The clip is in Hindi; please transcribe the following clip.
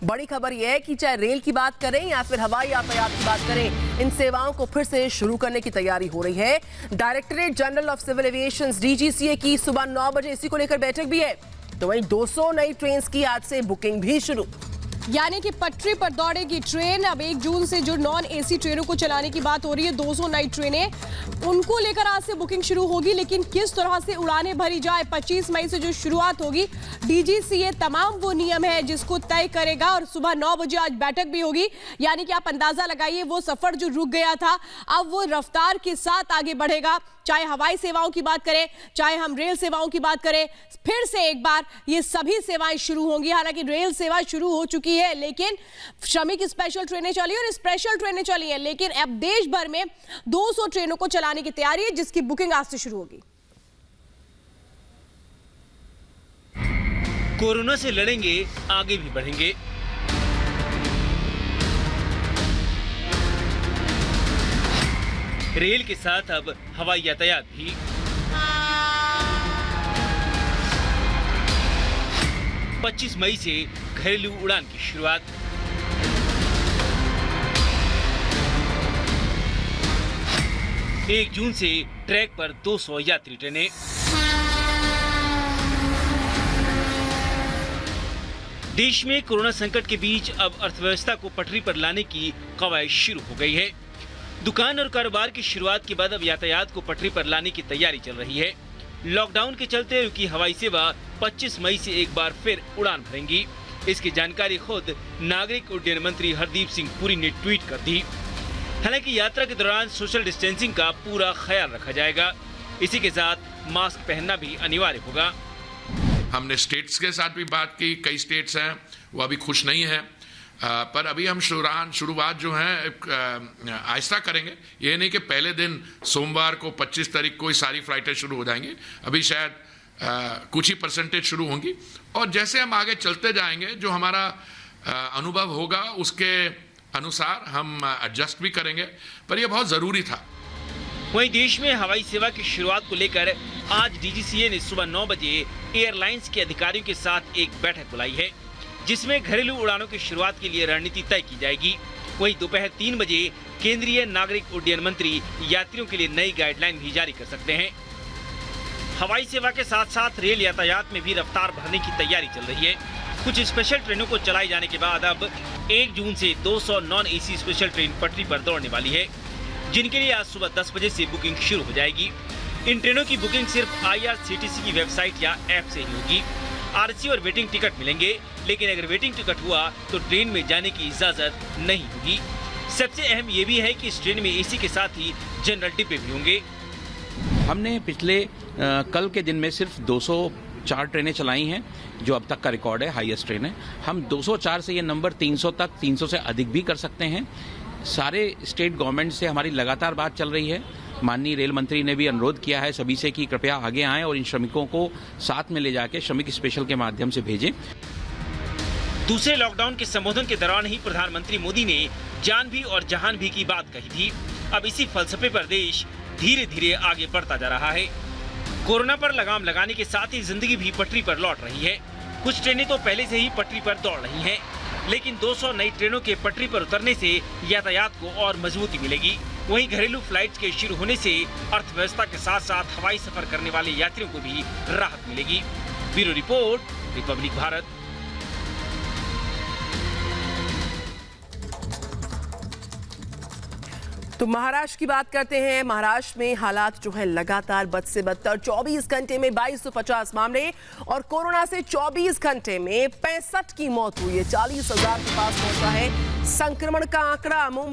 बड़ी खबर यह है कि चाहे रेल की बात करें या फिर हवाई यातायात की बात करें, इन सेवाओं को फिर से शुरू करने की तैयारी हो रही है। Directorate general of civil aviation DGCA की सुबह 9 बजे इसी को लेकर बैठक भी है। तो वहीं 200 नई ट्रेन की आज से बुकिंग भी शुरू। यानी कि पटरी पर दौड़ेगी ट्रेन। अब 1 जून से जो नॉन एसी ट्रेनों को चलाने की बात हो रही है, 200 नई ट्रेनें, उनको लेकर आज से बुकिंग शुरू होगी। लेकिन किस तरह से उड़ानें भरी जाए, 25 मई से जो शुरुआत होगी, DGCA तमाम वो नियम है जिसको तय करेगा। और सुबह 9 बजे आज बैठक भी होगी। यानी कि आप अंदाजा लगाइए, वो सफर जो रुक गया था अब वो रफ्तार के साथ आगे बढ़ेगा। चाहे हवाई सेवाओं की बात करें, चाहे हम रेल सेवाओं की बात करें, फिर से एक बार ये सभी सेवाएं शुरू होंगी। हालांकि रेल सेवा शुरू हो चुकी है, लेकिन श्रमिक स्पेशल ट्रेनें चली और स्पेशल ट्रेनें चली हैं। लेकिन अब देश भर में 200 ट्रेनों को चलाने की तैयारी है, जिसकी बुकिंग आज से शुरू होगी। कोरोना से लड़ेंगे, आगे भी बढ़ेंगे। रेल के साथ अब हवाई यातायात भी। 25 मई से घरेलू उड़ान की शुरुआत। एक जून से ट्रैक पर 200 यात्री ट्रेनें। देश में कोरोना संकट के बीच अब अर्थव्यवस्था को पटरी पर लाने की कवायद शुरू हो गई है। दुकान और कारोबार की शुरुआत के बाद अब यातायात को पटरी पर लाने की तैयारी चल रही है। लॉकडाउन के चलते रुकी हवाई सेवा 25 मई से एक बार फिर उड़ान भरेंगी। इसकी जानकारी खुद नागरिक उड्डयन मंत्री हरदीप सिंह पुरी ने ट्वीट कर दी। हालांकि यात्रा के दौरान सोशल डिस्टेंसिंग का पूरा ख्याल रखा जाएगा। इसी के साथ मास्क पहनना भी अनिवार्य होगा। हमने स्टेट्स के साथ भी बात की, कई स्टेट्स हैं वो अभी खुश नहीं है, पर अभी हम शुरुआत जो है आहिस्ता करेंगे। ये नहीं कि पहले दिन सोमवार को 25 तारीख को ही सारी फ्लाइटें शुरू हो जाएंगी। अभी शायद कुछ ही परसेंटेज शुरू होंगी और जैसे हम आगे चलते जाएंगे, जो हमारा अनुभव होगा उसके अनुसार हम एडजस्ट भी करेंगे, पर यह बहुत ज़रूरी था। वहीं देश में हवाई सेवा की शुरुआत को लेकर आज DGCA ने सुबह 9 बजे एयरलाइंस के अधिकारियों के साथ एक बैठक बुलाई है, जिसमें घरेलू उड़ानों की शुरुआत के लिए रणनीति तय की जाएगी। वहीं दोपहर 3 बजे केंद्रीय नागरिक उड्डयन मंत्री यात्रियों के लिए नई गाइडलाइन भी जारी कर सकते हैं। हवाई सेवा के साथ साथ रेल यातायात में भी रफ्तार भरने की तैयारी चल रही है। कुछ स्पेशल ट्रेनों को चलाए जाने के बाद अब 1 जून से 200 नॉन एसी स्पेशल ट्रेन पटरी पर दौड़ने वाली है, जिनके लिए आज सुबह 10 बजे से बुकिंग शुरू हो जाएगी। इन ट्रेनों की बुकिंग सिर्फ IRCTC की वेबसाइट या ऐप से ही होगी। RC और वेटिंग टिकट मिलेंगे, लेकिन अगर वेटिंग टिकट हुआ तो ट्रेन में जाने की इजाजत नहीं होगी। सबसे अहम ये भी है कि इस ट्रेन में AC के साथ ही जनरल डिब्बे भी होंगे। हमने पिछले कल के दिन में सिर्फ 204 ट्रेनें चलाई हैं, जो अब तक का रिकॉर्ड है, हाईएस्ट ट्रेन है। हम 204 से ये नंबर 300 तक, 300 से अधिक भी कर सकते हैं। सारे स्टेट गवर्नमेंट से हमारी लगातार बात चल रही है। माननीय रेल मंत्री ने भी अनुरोध किया है सभी से कि कृपया आगे आएं और इन श्रमिकों को साथ में ले जाके श्रमिक स्पेशल के माध्यम से भेजें। दूसरे लॉकडाउन के संबोधन के दौरान ही प्रधानमंत्री मोदी ने जान भी और जहान भी की बात कही थी। अब इसी फलसफे पर देश धीरे धीरे आगे बढ़ता जा रहा है। कोरोना पर लगाम लगाने के साथ ही जिंदगी भी पटरी पर लौट रही है। कुछ ट्रेनें तो पहले से ही पटरी पर दौड़ रही हैं, लेकिन 200 नई ट्रेनों के पटरी पर उतरने से यातायात को और मजबूती मिलेगी। वहीं घरेलू फ्लाइट्स के शुरू होने से अर्थव्यवस्था के साथ साथ हवाई सफर करने वाले यात्रियों को भी राहत मिलेगी। Bureau report, Republic Bharat. तो महाराष्ट्र की बात करते हैं। महाराष्ट्र में हालात जो है लगातार बद से बदतर। 24 घंटे में 2250 मामले और कोरोना से 24 घंटे में 65 की मौत हुई है। 40,000 के पास पहुंचा है संक्रमण का आंकड़ा। मुंबई